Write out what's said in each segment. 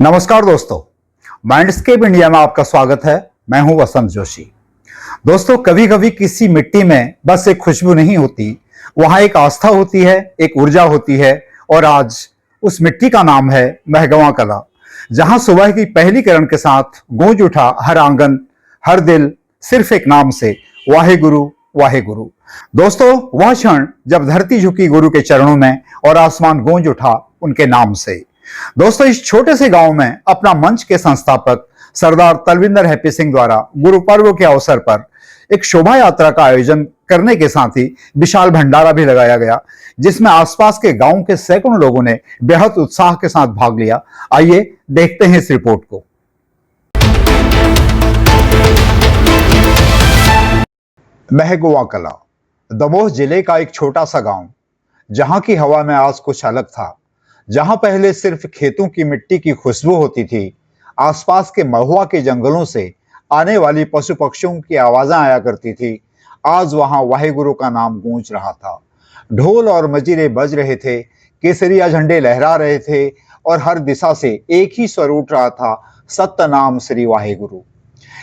नमस्कार दोस्तों, माइंडस्केप इंडिया में आपका स्वागत है। मैं हूं वसंत जोशी। दोस्तों, कभी कभी किसी मिट्टी में बस एक खुशबू नहीं होती, वहां एक आस्था होती है, एक ऊर्जा होती है। और आज उस मिट्टी का नाम है महगवां कला, जहां सुबह की पहली किरण के साथ गूंज उठा हर आंगन, हर दिल, सिर्फ एक नाम से, वाहे गुरु वाहे गुरु। दोस्तों, वह क्षण जब धरती झुकी गुरु के चरणों में और आसमान गूंज उठा उनके नाम से। दोस्तों, इस छोटे से गांव में अपना मंच के संस्थापक सरदार तलविंदर हैप्पी सिंह द्वारा गुरु पर्व के अवसर पर एक शोभा यात्रा का आयोजन करने के साथ ही विशाल भंडारा भी लगाया गया, जिसमें आसपास के गांव के सैकड़ों लोगों ने बेहद उत्साह के साथ भाग लिया। आइए देखते हैं इस रिपोर्ट को। महगवां कला दमोह जिले का एक छोटा सा गांव, जहां की हवा में आज कुछ अलग था। जहां पहले सिर्फ खेतों की मिट्टी की खुशबू होती थी, आसपास के महुआ के जंगलों से आने वाली पशु पक्षियों की आवाजें आया करती थी, आज वहां वाहेगुरु का नाम गूंज रहा था। ढोल और मजीरे बज रहे थे, केसरिया झंडे लहरा रहे थे और हर दिशा से एक ही स्वर उठ रहा था, सत्य नाम श्री वाहेगुरु।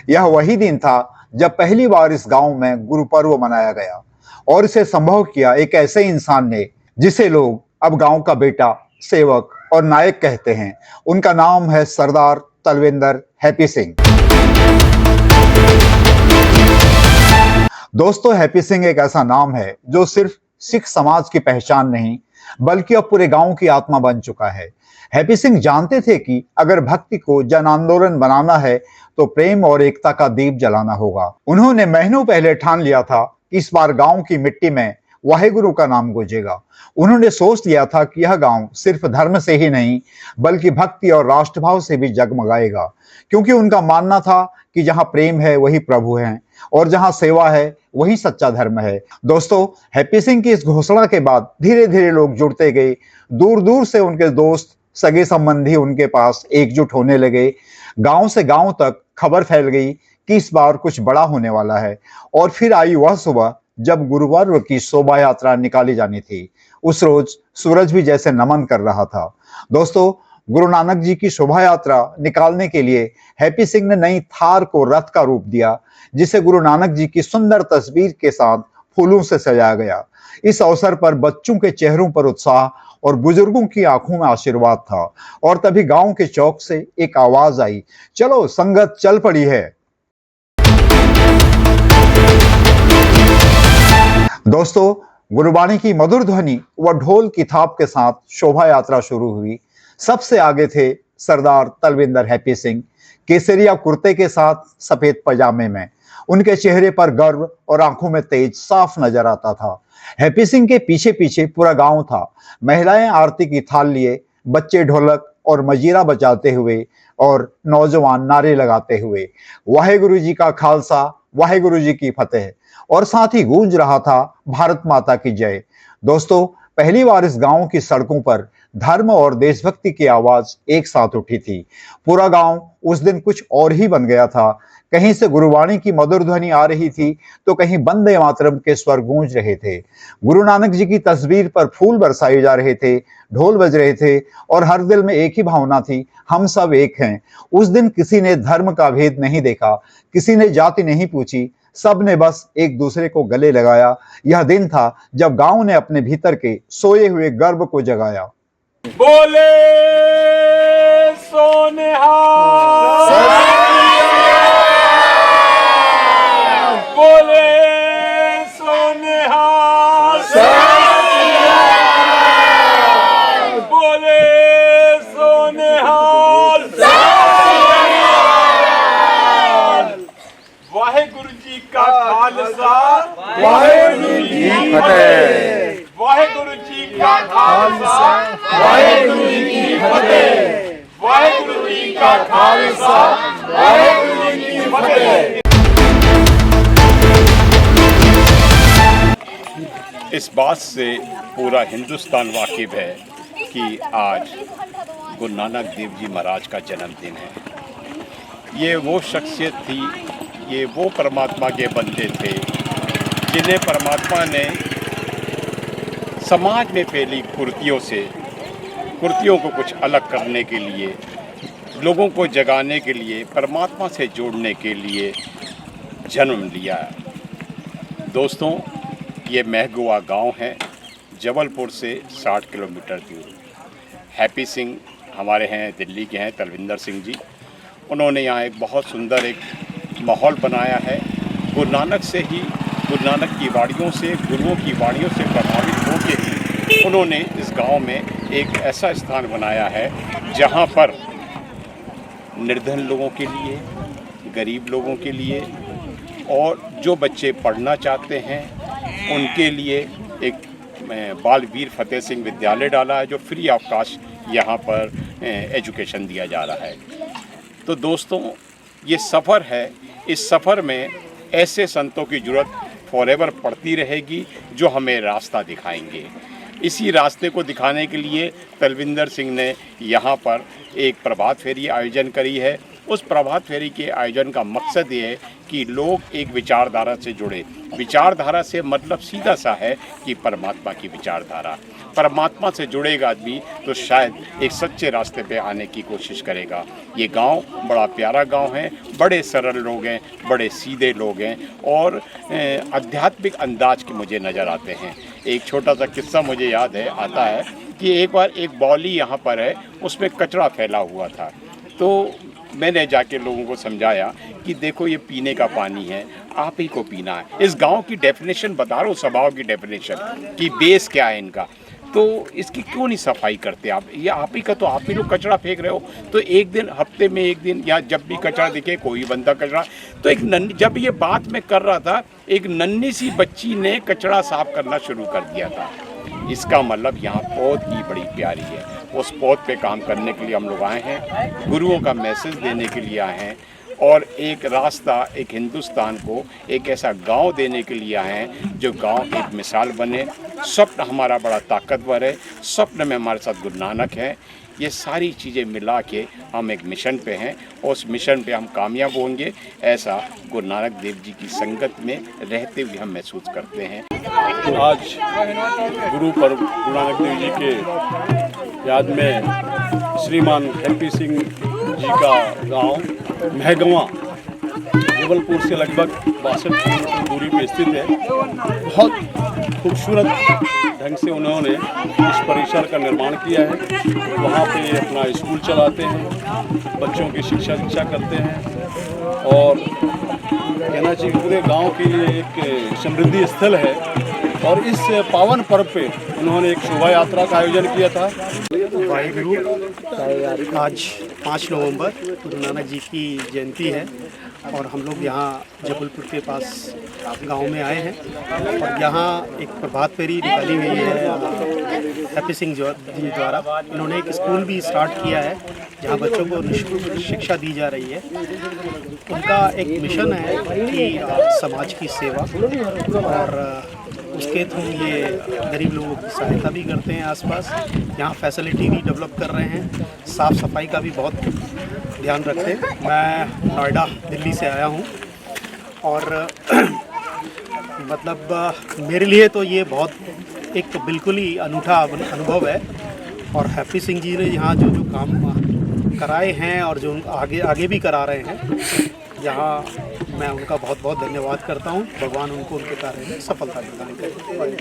यह वही दिन था जब पहली बार इस गांव में गुरु पर्व मनाया गया और इसे संभव किया एक ऐसे इंसान ने जिसे लोग अब गांव का बेटा, सेवक और नायक कहते हैं। उनका नाम है सरदार तलविंदर हैप्पी सिंह। दोस्तों, हैप्पी सिंह एक ऐसा नाम है जो सिर्फ सिख समाज की पहचान नहीं, बल्कि अब पूरे गांव की आत्मा बन चुका है। हैप्पी सिंह जानते थे कि अगर भक्ति को जन आंदोलन बनाना है तो प्रेम और एकता का दीप जलाना होगा। उन्होंने महीनों पहले ठान लिया था कि इस बार गांव की मिट्टी में वाहेगुरु का नाम गूंजेगा। उन्होंने सोच लिया था कि यह गांव सिर्फ धर्म से ही नहीं, बल्कि भक्ति और राष्ट्रभाव से भी जगमगाएगा, क्योंकि उनका मानना था कि जहां प्रेम है वही प्रभु है और जहां सेवा है वही सच्चा धर्म है। दोस्तों, हैप्पी सिंह की इस घोषणा के बाद धीरे धीरे लोग जुड़ते गए। दूर दूर से उनके दोस्त, सगे संबंधी उनके पास एकजुट होने लगे। गांव से गांव तक खबर फैल गई कि इस बार कुछ बड़ा होने वाला है। और फिर आई वह सुबह जब गुरुवार की शोभा यात्रा निकाली जानी थी। उस रोज सूरज भी जैसे नमन कर रहा था। दोस्तों, गुरु नानक जी की शोभा यात्रा निकालने के लिए हैप्पी सिंह ने नई थार को रथ का रूप दिया, जिसे गुरु नानक जी की सुंदर तस्वीर के साथ फूलों से सजाया गया। इस अवसर पर बच्चों के चेहरों पर उत्साह और बुजुर्गों की आंखों में आशीर्वाद था। और तभी गांव के चौक से एक आवाज आई, चलो संगत चल पड़ी है। दोस्तों, गुरुबाणी की मधुर ध्वनि व ढोल की थाप के साथ शोभा यात्रा शुरू हुई। सबसे आगे थे सरदार तलविंदर हैप्पी सिंह, केसरिया कुर्ते के साथ सफेद पजामे में। उनके चेहरे पर गर्व और आंखों में तेज साफ नजर आता था। हैप्पी सिंह के पीछे पीछे पूरा गांव था। महिलाएं आरती की थाल लिए, बच्चे ढोलक और मजीरा बजाते हुए और नौजवान नारे लगाते हुए, वाहेगुरु जी का खालसा, वाहेगुरु जी की फतेह। और साथ ही गूंज रहा था भारत माता की जय। दोस्तों, पहली बार इस गांव की सड़कों पर धर्म और देशभक्ति की आवाज एक साथ उठी थी। पूरा गांव उस दिन कुछ और ही बन गया था। कहीं से गुरुवाणी की मधुर ध्वनि आ रही थी तो कहीं वंदे मातरम के स्वर गूंज रहे थे। गुरु नानक जी की तस्वीर पर फूल बरसाए जा रहे थे, ढोल बज रहे थे और हर दिल में एक ही भावना थी, हम सब एक हैं। उस दिन किसी ने धर्म का भेद नहीं देखा, किसी ने जाति नहीं पूछी, सब ने बस एक दूसरे को गले लगाया। यह दिन था जब गांव ने अपने भीतर के सोए हुए गर्व को जगाया। बोले सोनिहाल, बोले सोनिहाल, बोले सोनिहाल। वाहेगुरु जी का खालसा, वाहेगुरु जी की फतेह। वाहेगुरु जी का खालसा, वाहेगुरु जी की फतेह। वाहेगुरु जी का खालसा, वाहेगुरु जी की फतेह। इस बात से पूरा हिंदुस्तान वाकिफ है कि आज गुरु नानक देव जी महाराज का जन्मदिन है। ये वो शख्सियत थी, ये वो परमात्मा के बंदे थे जिन्हें परमात्मा ने समाज में फैली कुरीतियों को कुछ अलग करने के लिए लोगों को जगाने के लिए, परमात्मा से जोड़ने के लिए जन्म लिया। दोस्तों, ये महगुआ गांव है, जबलपुर से 60 किलोमीटर दूर। हैप्पी सिंह हमारे हैं, दिल्ली के हैं, तलविंदर सिंह जी। उन्होंने यहाँ एक बहुत सुंदर एक माहौल बनाया है। गुरु नानक से ही, गुरु नानक की वाणियों से, गुरुओं की वाणियों से प्रभावित होकर ही उन्होंने इस गांव में एक ऐसा स्थान बनाया है जहां पर निर्धन लोगों के लिए, गरीब लोगों के लिए और जो बच्चे पढ़ना चाहते हैं उनके लिए एक बालवीर फतेह सिंह विद्यालय डाला है, जो फ्री ऑफ कास्ट यहाँ पर एजुकेशन दिया जा रहा है। तो दोस्तों, ये सफ़र है, इस सफ़र में ऐसे संतों की ज़रूरत फॉरएवर पड़ती रहेगी जो हमें रास्ता दिखाएंगे। इसी रास्ते को दिखाने के लिए तलविंदर सिंह ने यहाँ पर एक प्रभात फेरी आयोजन करी है। उस प्रभात फेरी के आयोजन का मकसद ये है कि लोग एक विचारधारा से जुड़े। विचारधारा से मतलब सीधा सा है कि परमात्मा की विचारधारा। परमात्मा से जुड़ेगा आदमी तो शायद एक सच्चे रास्ते पे आने की कोशिश करेगा। ये गांव बड़ा प्यारा गांव है, बड़े सरल लोग हैं, बड़े सीधे लोग हैं और आध्यात्मिक अंदाज के मुझे नज़र आते हैं। एक छोटा सा किस्सा मुझे याद है आता है कि एक बार एक बौली यहाँ पर है, उसमें कचरा फैला हुआ था। तो मैंने जाके लोगों को समझाया कि देखो ये पीने का पानी है, आप ही को पीना है। इस गांव की डेफिनेशन बता रहा हूँ, स्वभाव की डेफिनेशन कि बेस क्या है इनका। तो इसकी क्यों नहीं सफाई करते आप? ये आप ही का, तो आप ही लोग कचरा फेंक रहे हो। तो एक दिन, हफ्ते में एक दिन, या जब भी कचरा दिखे, कोई बंदा कचरा, तो एक नन्ही, जब ये बात मैं कर रहा था, एक नन्ही सी बच्ची ने कचरा साफ करना शुरू कर दिया था। इसका मतलब यहाँ पौध ही बड़ी प्यारी है। उस पौध पे काम करने के लिए हम लोग आए हैं, गुरुओं का मैसेज देने के लिए आए हैं और एक रास्ता, एक हिंदुस्तान को एक ऐसा गांव देने के लिए आए हैं जो गांव एक मिसाल बने। स्वप्न हमारा बड़ा ताकतवर है, स्वप्न में हमारे साथ गुरु नानक हैं। ये सारी चीज़ें मिला के हम एक मिशन पे हैं और उस मिशन पे हम कामयाब होंगे, ऐसा गुरु नानक देव जी की संगत में रहते हुए हम महसूस करते हैं। आज गुरु पर्व गुरु नानक देव जी के याद में श्रीमान हैप्पी सिंह जी का गांव महगवा जबलपुर से लगभग 62 किलोमीटर दूरी पे स्थित है। बहुत खूबसूरत ढंग से उन्होंने इस परिसर का निर्माण किया है। वहाँ पे अपना स्कूल चलाते हैं, बच्चों की शिक्षा करते हैं और कहना चाहिए पूरे गांव के लिए एक समृद्धि स्थल है। और इस पावन पर्व पे उन्होंने एक शोभा यात्रा का आयोजन किया था। वाहिगुरु, आज 5 नवंबर गुरु नानक जी की जयंती है और हम लोग यहाँ जबलपुर के पास गांव में आए हैं और यहाँ एक प्रभात फेरी निकाली हुई है हैप्पी सिंह जी द्वारा। इन्होंने एक स्कूल भी स्टार्ट किया है जहाँ बच्चों को निःशुल्क शिक्षा दी जा रही है। उनका एक मिशन है कि समाज की सेवा, और उसके थ्रू ये गरीब लोगों की सहायता भी करते हैं आसपास। यहाँ फैसिलिटी भी डेवलप कर रहे हैं, साफ़ सफाई का भी बहुत ध्यान रखते हैं। मैं नोएडा दिल्ली से आया हूँ और मतलब मेरे लिए तो ये बहुत एक बिल्कुल ही अनूठा अनुभव है। और हैप्पी सिंह जी ने यहाँ जो जो काम कराए हैं और जो आगे भी करा रहे हैं, यहाँ मैं उनका बहुत बहुत धन्यवाद करता हूँ। भगवान उनको उनके कार्य में सफलता प्रदान करें।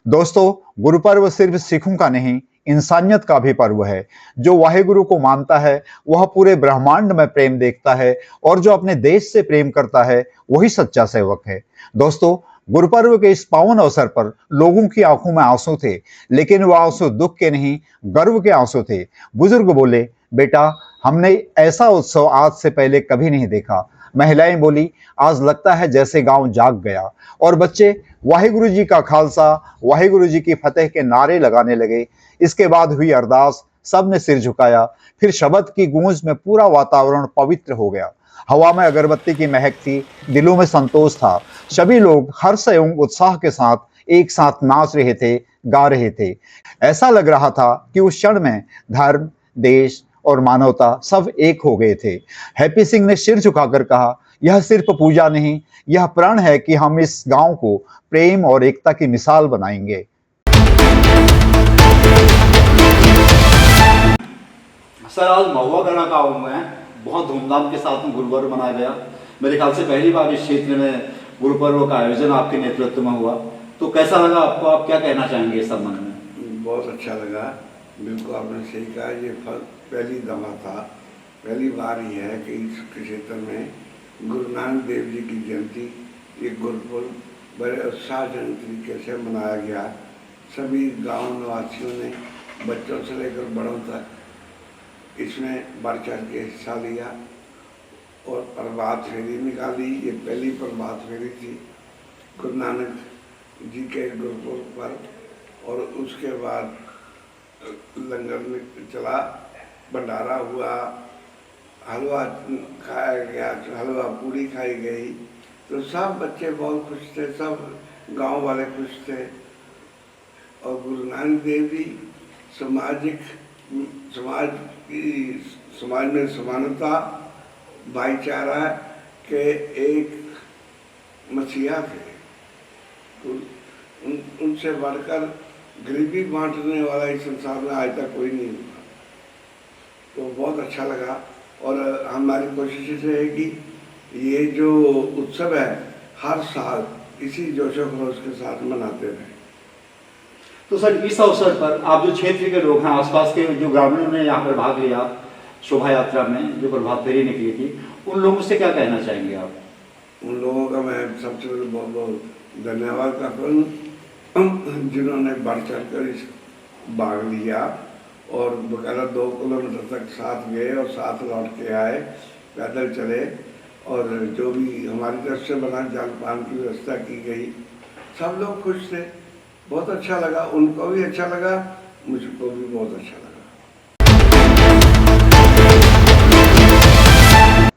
दोस्तों, गुरु पर्व सिर्फ सिखों का नहीं, इंसानियत का भी पर्व है। जो वाहेगुरु को मानता है वह पूरे ब्रह्मांड में प्रेम देखता है और जो अपने देश से प्रेम करता है वही सच्चा सेवक है। दोस्तों, गुरु पर्व के इस पावन अवसर पर लोगों की आंखों में आंसू थे, लेकिन वह आंसू दुख के नहीं, गर्व के आंसू थे। बुजुर्ग बोले, बेटा हमने ऐसा उत्सव आज से पहले कभी नहीं देखा। महिलाएं बोली, आज लगता है जैसे गांव जाग गया। और बच्चे वाहिगुरु जी का खालसा, वाहिगुरु जी की फतेह के नारे लगाने लगे। इसके बाद हुई अरदास, सबने सिर झुकाया। फिर शब्द की गूंज में पूरा वातावरण पवित्र हो गया। हवा में अगरबत्ती की महक थी, दिलों में संतोष था। सभी लोग हर्ष एवं उत्साह के साथ एक साथ नाच रहे थे, गा रहे थे। ऐसा लग रहा था कि उस क्षण में धर्म, देश और मानवता सब एक हो गए थे। हैप्पी सिंह ने सिर झुकाकर कहा, यह सिर्फ पूजा नहीं, यह प्रण है कि हम इस गांव को प्रेम और एकता की मिसाल बनाएंगे। सर आज महुआ कला गाँव में बहुत धूमधाम के साथ में गुरु पर्व मनाया गया। मेरे ख्याल से पहली बार इस क्षेत्र में गुरु पर्व का आयोजन आपके नेतृत्व में हुआ, तो कैसा लगा आपको, आप क्या कहना चाहेंगे इस संबंध में? बहुत अच्छा लगा, बिल्कुल आपने सही कहा। ये पहली दफा था, पहली बार ही है कि इस क्षेत्र में गुरु नानक देव जी की जयंती, ये गुरुपर्व बड़े उत्साहजनक तरीके से मनाया गया। सभी गांव निवासियों ने बच्चों से लेकर बड़ों तक इसमें बढ़ चढ़ के हिस्सा लिया और प्रभात फेरी निकाली। ये पहली प्रभात फेरी थी गुरु नानक जी के गुरुपर्व पर, और उसके बाद लंगर में चला, भंडारा हुआ, हलवा खाया गया, हलवा पूरी खाई गई। तो सब बच्चे बहुत खुश थे, सब गांव वाले खुश थे। और गुरु नानक देव जी समाज में समानता, भाईचारा के एक मसीहा थे। तो उनसे बढ़कर गरीबी बांटने वाला इस संसार में आज तक कोई नहीं हुआ। तो बहुत अच्छा लगा, और हमारी कोशिश है कि ये जो उत्सव है हर साल इसी जोशो खरोश के साथ मनाते रहे। तो सर इस अवसर पर आप जो क्षेत्र के लोग हैं, आसपास के जो ग्रामीणों ने यहाँ पर भाग लिया शोभा यात्रा में, जो प्रभात फेरी निकली थी, उन लोगों से क्या कहना चाहेंगे आप? उन लोगों का मैं सबसे पहले बहुत बहुत धन्यवाद करता हूँ जिन्होंने बढ़ चढ़ कर इस भाग लिया और बकायदा 2 किलोमीटर तक साथ गए और साथ लौट के आए, पैदल चले। और जो भी हमारी तरफ से बना जलपान की व्यवस्था की गई, सब लोग खुश थे। बहुत अच्छा लगा, उनको भी अच्छा लगा, मुझको भी बहुत अच्छा लगा।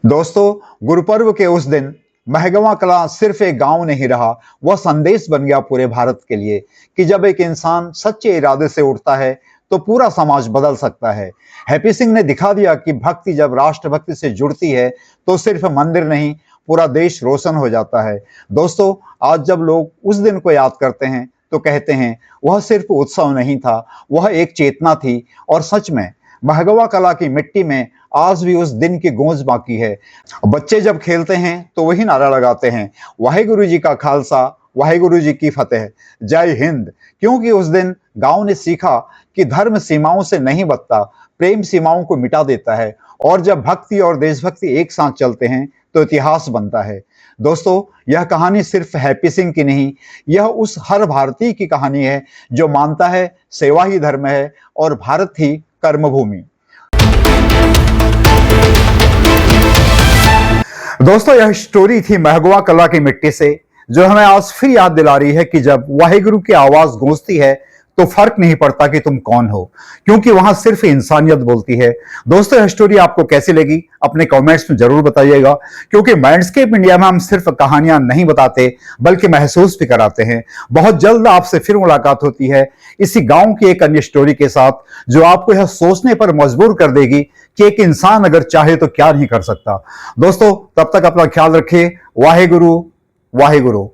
दोस्तों, गुरुपर्व के उस दिन महगवां कला सिर्फ एक गांव नहीं रहा, वह संदेश बन गया पूरे भारत के लिए कि जब एक इंसान सच्चे इरादे से उठता है तो पूरा समाज बदल सकता है। हैप्पी सिंह ने दिखा दिया कि भक्ति जब राष्ट्रभक्ति से जुड़ती है तो सिर्फ मंदिर नहीं, पूरा देश रोशन हो जाता है। दोस्तों, आज जब लोग उस दिन को याद करते हैं तो कहते हैं वह सिर्फ उत्सव नहीं था, वह एक चेतना थी। और सच में महगवा कला की मिट्टी में आज भी उस दिन की गूंज बाकी है। बच्चे जब खेलते हैं तो वही नारा लगाते हैं, वाहेगुरु जी का खालसा, वाहेगुरु जी की फतेह, जय हिंद। क्योंकि उस दिन गांव ने सीखा कि धर्म सीमाओं से नहीं बचता, प्रेम सीमाओं को मिटा देता है। और जब भक्ति और देशभक्ति एक साथ चलते हैं तो इतिहास बनता है। दोस्तों, यह कहानी सिर्फ हैप्पी सिंह की नहीं, यह उस हर भारतीय की कहानी है जो मानता है सेवा ही धर्म है और भारत ही कर्मभूमि। दोस्तों, यह स्टोरी थी महगवा कला की मिट्टी से, जो हमें आज फिर याद दिला रही है कि जब वाहेगुरु की आवाज गूंजती है तो फर्क नहीं पड़ता कि तुम कौन हो, क्योंकि वहां सिर्फ इंसानियत बोलती है। दोस्तों, यह स्टोरी आपको कैसी लगी अपने कमेंट्स में जरूर बताइएगा, क्योंकि माइंडस्केप इंडिया में हम सिर्फ कहानियां नहीं बताते बल्कि महसूस भी कराते हैं। बहुत जल्द आपसे फिर मुलाकात होती है इसी गांव की एक अन्य स्टोरी के साथ, जो आपको यह सोचने पर मजबूर कर देगी कि एक इंसान अगर चाहे तो क्या नहीं कर सकता। दोस्तों, तब तक अपना ख्याल रखिए। वाहेगुरु वाहेगुरु।